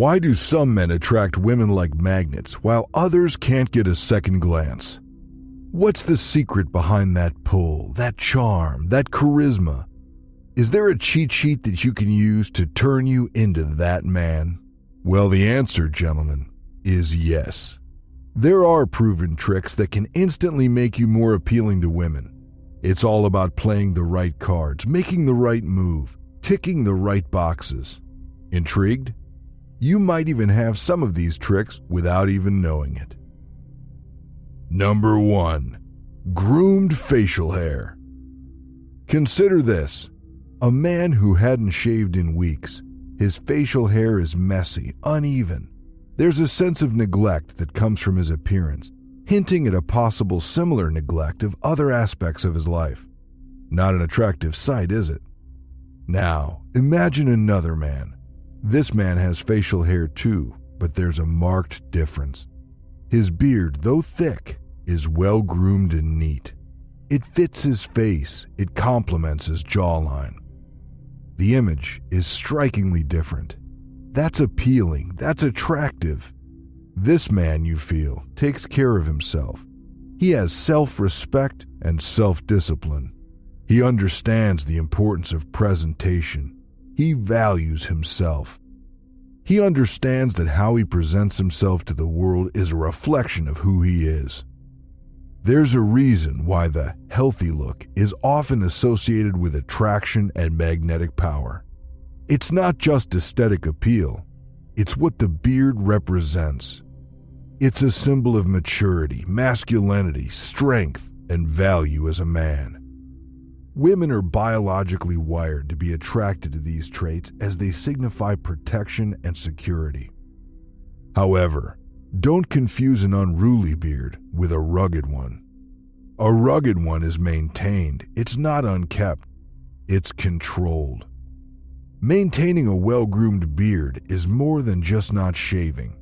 Why do some men attract women like magnets while others can't get a second glance? What's the secret behind that pull, that charm, that charisma? Is there a cheat sheet that you can use to turn you into that man? Well, the answer, gentlemen, is yes. There are proven tricks that can instantly make you more appealing to women. It's all about playing the right cards, making the right move, ticking the right boxes. Intrigued? You might even have some of these tricks without even knowing it. Number 1. Groomed facial hair. Consider this. A man who hadn't shaved in weeks. His facial hair is messy, uneven. There's a sense of neglect that comes from his appearance, hinting at a possible similar neglect of other aspects of his life. Not an attractive sight, is it? Now, imagine another man. This man has facial hair too, but there's a marked difference. His beard, though thick, is well groomed and neat. It fits his face, it complements his jawline. The image is strikingly different. That's appealing, that's attractive. This man, you feel, takes care of himself. He has self-respect and self-discipline. He understands the importance of presentation. He values himself. He understands that how he presents himself to the world is a reflection of who he is. There's a reason why the healthy look is often associated with attraction and magnetic power. It's not just aesthetic appeal, it's what the beard represents. It's a symbol of maturity, masculinity, strength, and value as a man. Women are biologically wired to be attracted to these traits as they signify protection and security. However, don't confuse an unruly beard with a rugged one. A rugged one is maintained, it's not unkept, it's controlled. Maintaining a well-groomed beard is more than just not shaving.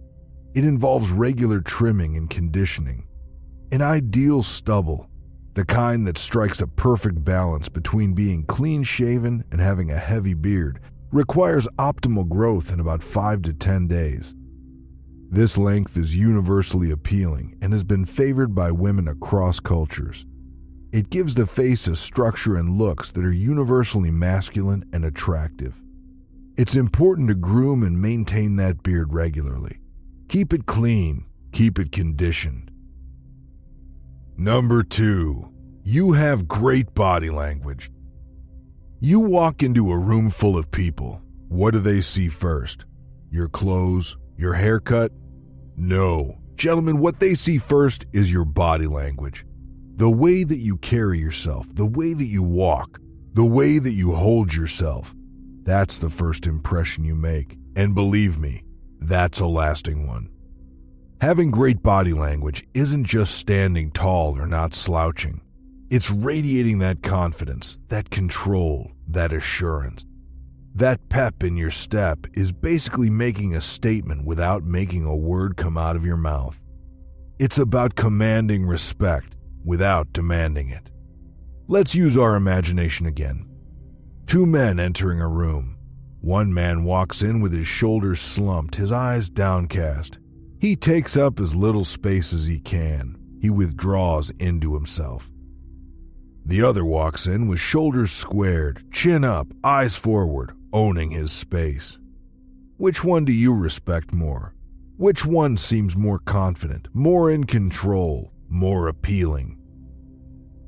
It involves regular trimming and conditioning. An ideal stubble, the kind that strikes a perfect balance between being clean-shaven and having a heavy beard, requires optimal growth in about 5 to 10 days. This length is universally appealing and has been favored by women across cultures. It gives the face a structure and looks that are universally masculine and attractive. It's important to groom and maintain that beard regularly. Keep it clean, keep it conditioned. Number 2, you have great body language. You walk into a room full of people. What do they see first? Your clothes? Your haircut? No. Gentlemen, what they see first is your body language. The way that you carry yourself, the way that you walk, the way that you hold yourself. That's the first impression you make. And believe me, that's a lasting one. Having great body language isn't just standing tall or not slouching. It's radiating that confidence, that control, that assurance. That pep in your step is basically making a statement without making a word come out of your mouth. It's about commanding respect without demanding it. Let's use our imagination again. 2 men entering a room. One man walks in with his shoulders slumped, his eyes downcast. He takes up as little space as he can. He withdraws into himself. The other walks in with shoulders squared, chin up, eyes forward, owning his space. Which one do you respect more? Which one seems more confident, more in control, more appealing?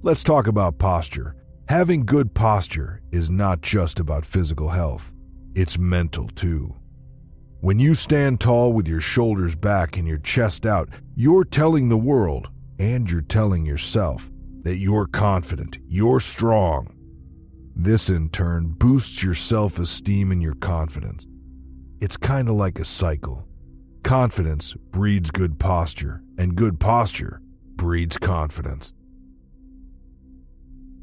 Let's talk about posture. Having good posture is not just about physical health. It's mental too. When you stand tall with your shoulders back and your chest out, you're telling the world, and you're telling yourself, that you're confident, you're strong. This in turn boosts your self-esteem and your confidence. It's kind of like a cycle. Confidence breeds good posture, and good posture breeds confidence.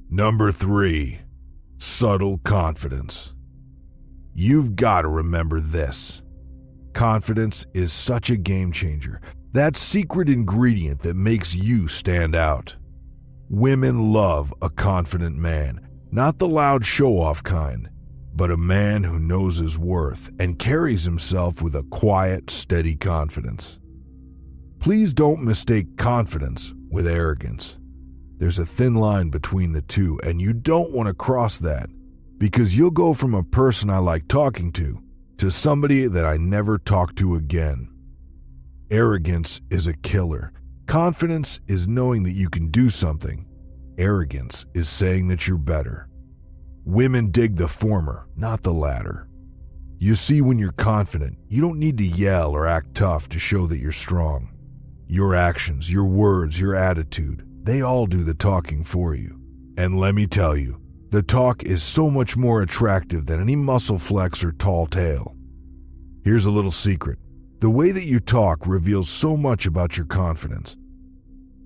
Number 3, subtle confidence. You've got to remember this. Confidence is such a game changer, that secret ingredient that makes you stand out. Women love a confident man, not the loud show-off kind, but a man who knows his worth and carries himself with a quiet, steady confidence. Please don't mistake confidence with arrogance. There's a thin line between the two, and you don't want to cross that, because you'll go from a person I like talking to somebody that I never talk to again. Arrogance is a killer. Confidence is knowing that you can do something. Arrogance is saying that you're better. Women dig the former, not the latter. You see, when you're confident, you don't need to yell or act tough to show that you're strong. Your actions, your words, your attitude, they all do the talking for you. And let me tell you, the talk is so much more attractive than any muscle flex or tall tale. Here's a little secret. The way that you talk reveals so much about your confidence.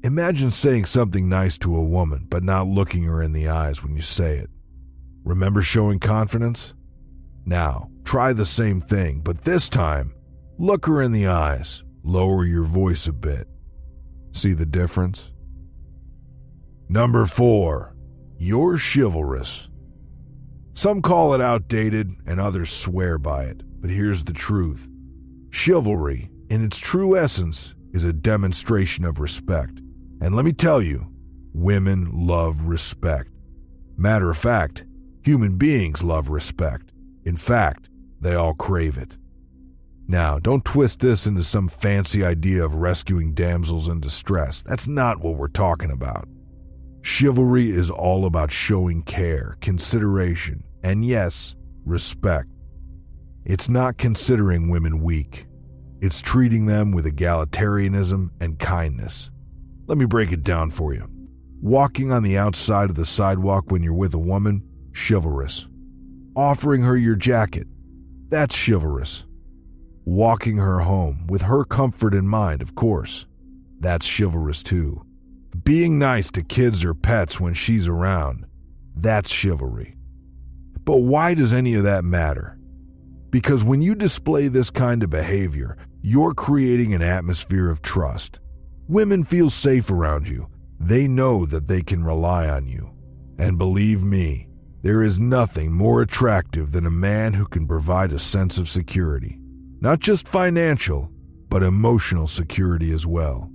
Imagine saying something nice to a woman, but not looking her in the eyes when you say it. Remember showing confidence? Now, try the same thing, but this time, look her in the eyes. Lower your voice a bit. See the difference? Number 4, you're chivalrous. Some call it outdated and others swear by it, but here's the truth. Chivalry, in its true essence, is a demonstration of respect. And let me tell you, women love respect. Matter of fact, human beings love respect. In fact, they all crave it. Now, don't twist this into some fancy idea of rescuing damsels in distress. That's not what we're talking about. Chivalry is all about showing care, consideration, and yes, respect. It's not considering women weak. It's treating them with egalitarianism and kindness. Let me break it down for you. Walking on the outside of the sidewalk when you're with a woman, chivalrous. Offering her your jacket, that's chivalrous. Walking her home, with her comfort in mind, of course, that's chivalrous too. Being nice to kids or pets when she's around, that's chivalry. But why does any of that matter? Because when you display this kind of behavior, you're creating an atmosphere of trust. Women feel safe around you. They know that they can rely on you. And believe me, there is nothing more attractive than a man who can provide a sense of security. Not just financial, but emotional security as well.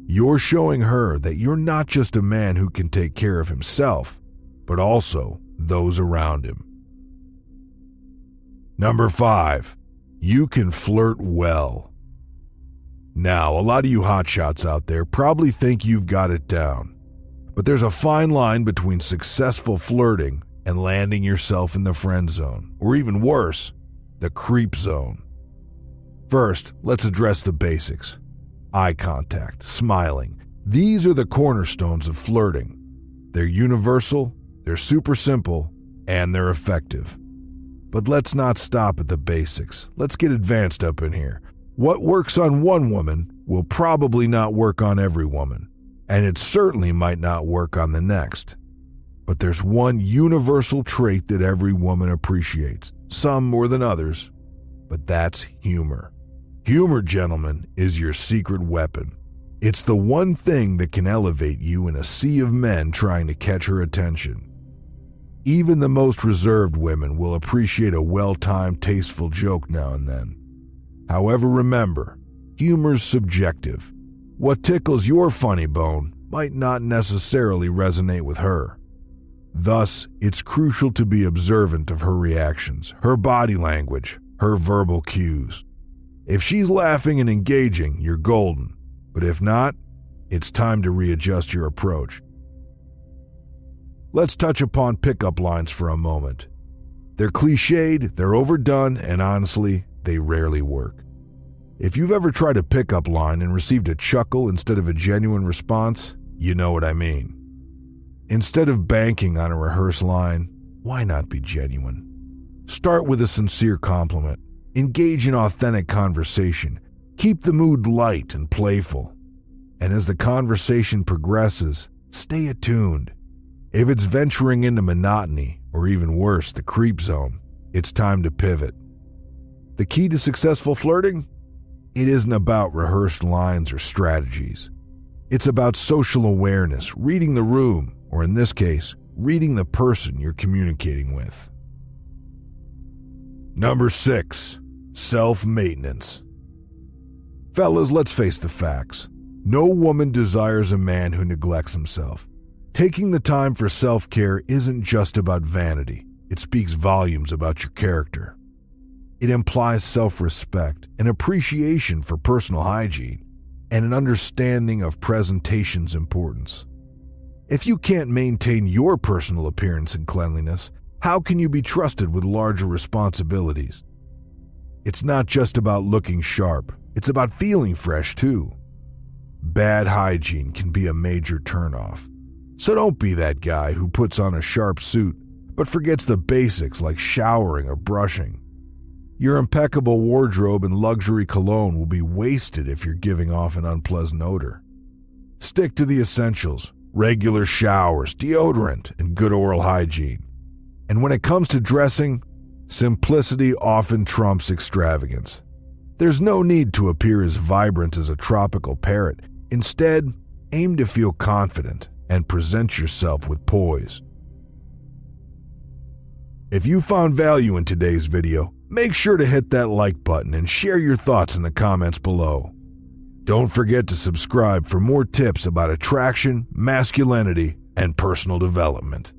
You're showing her that you're not just a man who can take care of himself, but also those around him. Number 5, you can flirt well. Now, a lot of you hotshots out there probably think you've got it down, but there's a fine line between successful flirting and landing yourself in the friend zone, or even worse, the creep zone. First, let's address the basics. Eye contact, smiling. These are the cornerstones of flirting. They're universal, they're super simple, and they're effective. But let's not stop at the basics. Let's get advanced up in here. What works on one woman will probably not work on every woman, and it certainly might not work on the next. But there's one universal trait that every woman appreciates, some more than others, but that's humor. Humor, gentlemen, is your secret weapon. It's the one thing that can elevate you in a sea of men trying to catch her attention. Even the most reserved women will appreciate a well-timed, tasteful joke now and then. However, remember, humor's subjective. What tickles your funny bone might not necessarily resonate with her. Thus, it's crucial to be observant of her reactions, her body language, her verbal cues. If she's laughing and engaging, you're golden. But if not, it's time to readjust your approach. Let's touch upon pickup lines for a moment. They're cliched, they're overdone, and honestly, they rarely work. If you've ever tried a pickup line and received a chuckle instead of a genuine response, you know what I mean. Instead of banking on a rehearsed line, why not be genuine? Start with a sincere compliment. Engage in authentic conversation. Keep the mood light and playful. And as the conversation progresses, stay attuned. If it's venturing into monotony, or even worse, the creep zone, it's time to pivot. The key to successful flirting? It isn't about rehearsed lines or strategies. It's about social awareness, reading the room, or in this case, reading the person you're communicating with. Number 6. Self-maintenance. Fellas, let's face the facts. No woman desires a man who neglects himself. Taking the time for self-care isn't just about vanity. It speaks volumes about your character. It implies self-respect, an appreciation for personal hygiene, and an understanding of presentation's importance. If you can't maintain your personal appearance and cleanliness, how can you be trusted with larger responsibilities? It's not just about looking sharp, it's about feeling fresh too. Bad hygiene can be a major turnoff. So don't be that guy who puts on a sharp suit but forgets the basics like showering or brushing. Your impeccable wardrobe and luxury cologne will be wasted if you're giving off an unpleasant odor. Stick to the essentials: regular showers, deodorant, and good oral hygiene. And when it comes to dressing, simplicity often trumps extravagance. There's no need to appear as vibrant as a tropical parrot. Instead, aim to feel confident and present yourself with poise. If you found value in today's video, make sure to hit that like button and share your thoughts in the comments below. Don't forget to subscribe for more tips about attraction, masculinity, and personal development.